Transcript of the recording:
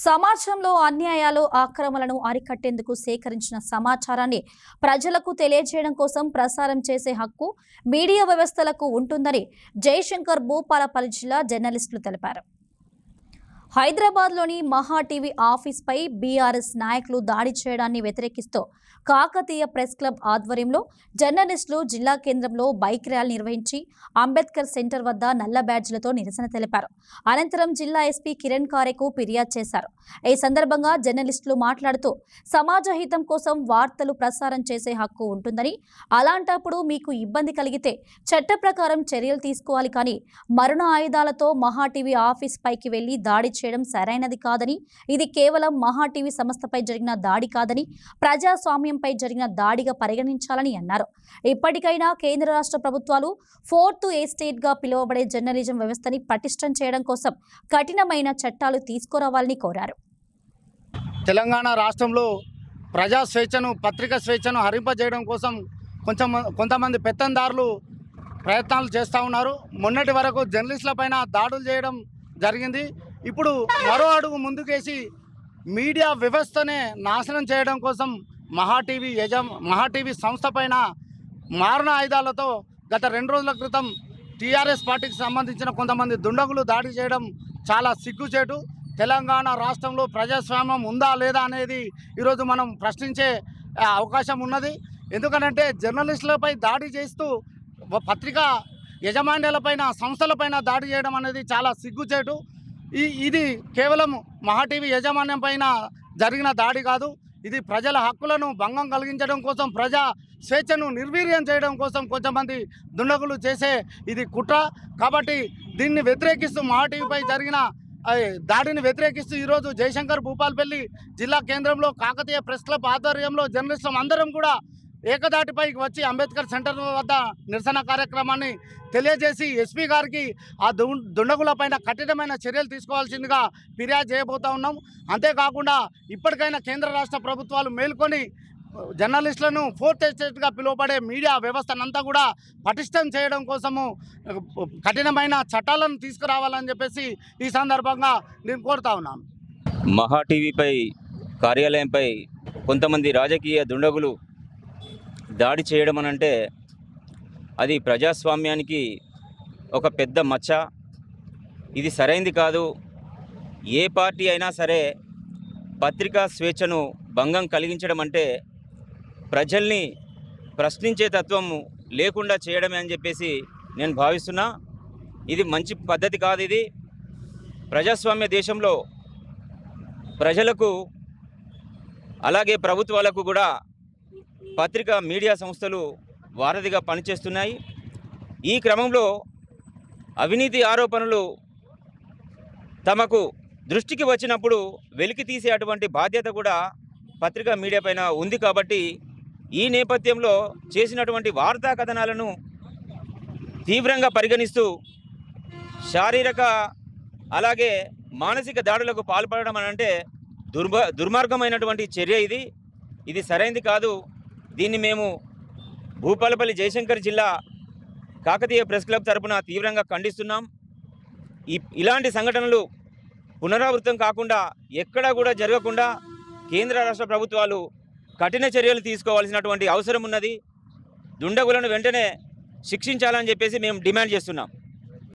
సమాజంలో అన్యాయాలు ఆక్రమణలను అరికట్టేందుకు సేకరించిన సమాచారాన్ని ప్రజలకు తెలియజేయడం కోసం ప్రసారం చేసే హక్కు మీడియా వ్యవస్థలకు ఉంటుందని జయశంకర్ భూపాలపల్లి జిల్లా జర్నలిస్టులు తెలిపారు. హైదరాబాద్లోని మహా టీవీ ఆఫీస్పై బీఆర్ఎస్ నాయకులు దాడి చేయడాన్ని వ్యతిరేకిస్తూ కాకతీయ ప్రెస్ క్లబ్ ఆధ్వర్యంలో జర్నలిస్టులు జిల్లా కేంద్రంలో బైక్ ర్యాలీ నిర్వహించి అంబేద్కర్ సెంటర్ వద్ద నల్ల బ్యాడ్జ్లతో నిరసన తెలిపారు. అనంతరం జిల్లా ఎస్పీ కిరణ్ కారేకు ఫిర్యాదు చేశారు. ఈ సందర్భంగా జర్నలిస్టులు మాట్లాడుతూ సమాజ హితం కోసం వార్తలు ప్రసారం చేసే హక్కు ఉంటుందని, అలాంటప్పుడు మీకు ఇబ్బంది కలిగితే చట్ట ప్రకారం చర్యలు తీసుకోవాలి, కానీ మరణ ఆయుధాలతో మహా టీవీ ఆఫీస్ పైకి వెళ్లి దాడి చేయడం సరైనది కాదని, ఇది కేవలం మహా టీవీ సంస్థపై జరిగిన దాడి కాదని, ప్రజాస్వామ్యంపై జరిగిన దాడిగా పరిగణించాలని అన్నారు. ఇప్పటికైనా కేంద్ర రాష్ట్ర ప్రభుత్వాలు ఫోర్త్ ఎస్టేట్ గా పిలువబడే జర్నలిజం వ్యవస్థని పటిష్టం చేయడం కోసం కఠినమైన చట్టాలు తీసుకురావాలని కోరారు. తెలంగాణ రాష్ట్రంలో ప్రజా స్వేచ్ఛను, పత్రికా స్వేచ్ఛను హరింపజేయడం కోసం కొంతమంది పెత్తందారులు ప్రయత్నాలు చేస్తూ ఉన్నారు. మొన్నటి వరకు జర్నలిస్టులపైన దాడులు చేయడం జరిగింది. ఇప్పుడు మరో అడుగు ముందుకేసి మీడియా వ్యవస్థనే నాశనం చేయడం కోసం మహా టీవీ సంస్థ పైన మారణ ఆయుధాలతో గత 2 రోజుల క్రితం టీఆర్ఎస్ పార్టీకి సంబంధించిన కొంతమంది దుండగులు దాడి చేయడం చాలా సిగ్గుచేటు. తెలంగాణ రాష్ట్రంలో ప్రజాస్వామ్యం ఉందా లేదా అనేది ఈరోజు మనం ప్రశ్నించే అవకాశం ఉన్నది. ఎందుకంటే జర్నలిస్టులపై దాడి చేస్తూ పత్రికా యజమాన్యాలపైన, సంస్థలపైన దాడి చేయడం అనేది చాలా సిగ్గుచేటు. ఇది కేవలం మహా టీవీ యాజమాన్యం పైన జరిగిన దాడి కాదు. ఇది ప్రజల హక్కులను భంగం కలిగించడం కోసం, ప్రజా స్వేచ్ఛను నిర్వీర్యం చేయడం కోసం కొంతమంది దుండగులు చేసే ఇది కుట్ర. కాబట్టి దీన్ని వ్యతిరేకిస్తూ, మహా టీవీపై జరిగిన దాడిని వ్యతిరేకిస్తూ ఈరోజు జయశంకర్ భూపాలపల్లి జిల్లా కేంద్రంలో కాకతీయ ప్రెస్ క్లబ్ ఆధ్వర్యంలో జర్నలిస్టులు అందరం కూడా ఏకదాటిపైకి వచ్చి అంబేద్కర్ సెంటర్ వద్ద నిరసన కార్యక్రమాన్ని తెలియజేసి ఎస్పీ గారికి ఆ దుండగులపైన కఠినమైన చర్యలు తీసుకోవాల్సిందిగా ఫిర్యాదు చేయబోతా ఉన్నాం. అంతేకాకుండా ఇప్పటికైనా కేంద్ర రాష్ట్ర ప్రభుత్వాలు మేల్కొని జర్నలిస్టులను ఫోర్త్ ఎస్టేట్గా పిలువబడే మీడియా వ్యవస్థనంతా కూడా పటిష్టం చేయడం కోసము కఠినమైన చట్టాలను తీసుకురావాలని చెప్పేసి ఈ సందర్భంగా నేను కోరుతా ఉన్నాను. మహా టీవీపై కార్యాలయంపై కొంతమంది రాజకీయ దుండగులు దాడి చేయడం అనంటే అది ప్రజాస్వామ్యానికి ఒక పెద్ద మచ్చ. ఇది సరైంది కాదు. ఏ పార్టీ అయినా సరే పత్రికా స్వేచ్ఛను భంగం కలిగించడం అంటే ప్రజల్ని ప్రశ్నించే తత్వం లేకుండా చేయడమే అని చెప్పేసి నేను భావిస్తున్నా. ఇది మంచి పద్ధతి కాదు. ఇది ప్రజాస్వామ్య దేశంలో ప్రజలకు అలాగే ప్రభుత్వాలకు కూడా పత్రికా మీడియా సంస్థలు వారధిగా పనిచేస్తున్నాయి. ఈ క్రమంలో అవినీతి ఆరోపణలు తమకు దృష్టికి వచ్చినప్పుడు వెలికి తీసే అటువంటి బాధ్యత కూడా పత్రికా మీడియా పైన ఉంది. కాబట్టి ఈ నేపథ్యంలో చేసినటువంటి వార్తా కథనాలను తీవ్రంగా పరిగణిస్తూ శారీరక అలాగే మానసిక దాడులకు పాల్పడడం అనంటే దుర్మార్గమైనటువంటి చర్య. ఇది సరైంది కాదు. దీన్ని మేము భూపాలపల్లి జయశంకర్ జిల్లా కాకతీయ ప్రెస్ క్లబ్ తరపున తీవ్రంగా ఖండిస్తున్నాం. ఇలాంటి సంఘటనలు పునరావృతం కాకుండా, ఎక్కడా కూడా జరగకుండా కేంద్ర రాష్ట్ర ప్రభుత్వాలు కఠిన చర్యలు తీసుకోవాల్సినటువంటి అవసరం ఉన్నది. దుండగులను వెంటనే శిక్షించాలని చెప్పేసి మేము డిమాండ్ చేస్తున్నాం.